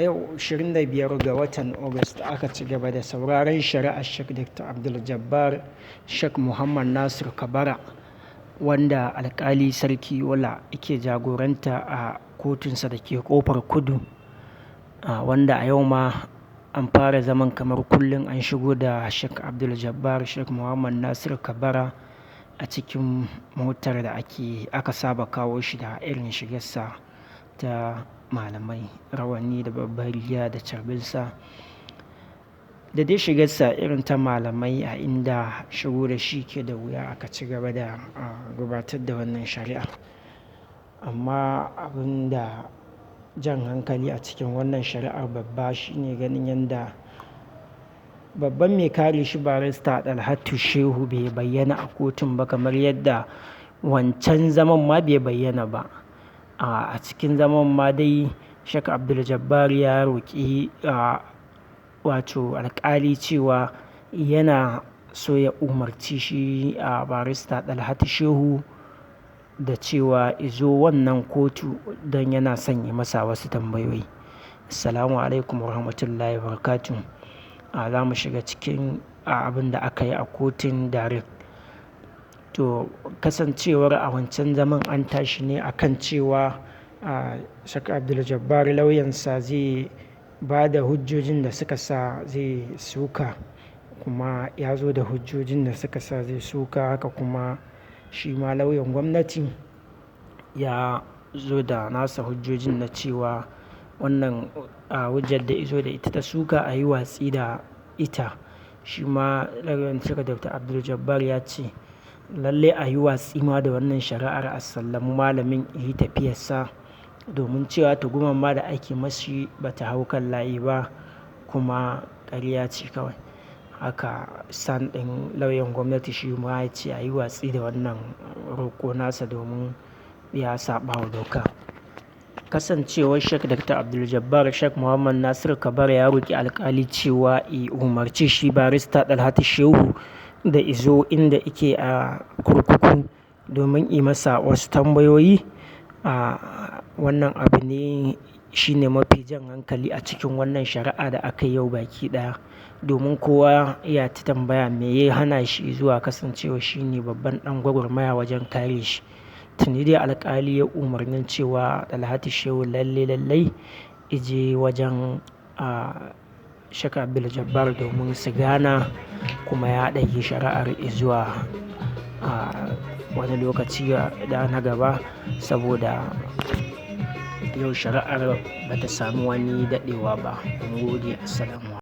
yau 25 ga watan Agusta aka ci gaba da sauraron shari'ar Sheikh Dr. Abdul Jabbar Sheikh Muhammad Nasir Kabara, wanda alkali Sarki Yola yake jagoranta a kotunsa da ke Kofar Kudu, wanda a yau ma an fara zaman kamar kullum. An shigo da Sheikh Abdul Jabbar Sheikh Muhammad Nasir Kabara a cikin motar da aka saba kawo shi da irin shigarsa ta malamai, rawani da babbar riga da carbinsa da dai shigarsa irin ta malamai, a inda shigo da shi ke da wuya. Aka ci gaba da gabatar da wannan shari'a, amma abin da jan hankali a cikin wannan shari'ar babba shine ganin yadda babban mai kare shi barista Dalhatu Shehu bai bayyana a kotun ba, kamar yadda wancan zaman ma bai bayyana ba. A cikin zaman ma dai Sheikh Abdul Jabbar ya roƙi wato alƙali cewa yana so ya umarci shi a barista Dalhatu Shehu da cewa izo wannan kotu don yana son yi masa wasu tambayoyi. Assalamu alaikum warahmatullahi wabarakatuh. Za mu shiga cikin abin da aka yi a kotun direct. To kasancewar a wancan zaman an tashi ne akan cewa Sheikh Abdul Jabbar lauyansa zai ba da hujjojin da suka sa zai suka, kuma ya zo da hujjojin da suka sa zai suka. Haka kuma shi ma lauyan gwamnati ya zo da nasa hujjojin na cewa wannan hujjar da izo da ita ta suka a yi watsi da ita. Shi ma lauyan Sheikh Dr. Abdul Jabbar ya ce lalle a yi watsi ma da wannan shari'ar, a sallamu malamin yi tafiyarsa, domin cewa tugumar ma da ake mashi ba ta hau kan layi ba, kuma ƙarya ce kawai. Haka san ɗin lauyan gwamnati shi ma ya ce a yi watsi da wannan roƙo nasa domin ya saɓa wa doka. Kasancewar Sheikh Dr. Abdul Jabbar Sheikh Muhammad Nasir Kabara ya roƙi alƙali cewa umarci shi barista Dalhatu Shehu da izo inda yake a kurkuku domin yi masa wasu tambayoyi. Wannan abu ne shine mafi jan hankali a cikin wannan shari'a da aka yi yau baki ɗaya, domin kowa ya ta tambaya me ya hana shi zuwa, kasancewa shi ne babban ɗan gwagwarmaya wajen kare shi. Tuni dai alƙali ya umarnin cewa Dalhatu Shehu lallai ije wajen Sheikh Abdul Jabbar domin su gana, kuma ya ɗage shari'ar zuwa wani lokaci da na gaba, saboda yau shari'ar ba ta samu wani daɗewa ba. Mun gode. Assalamu alaikum.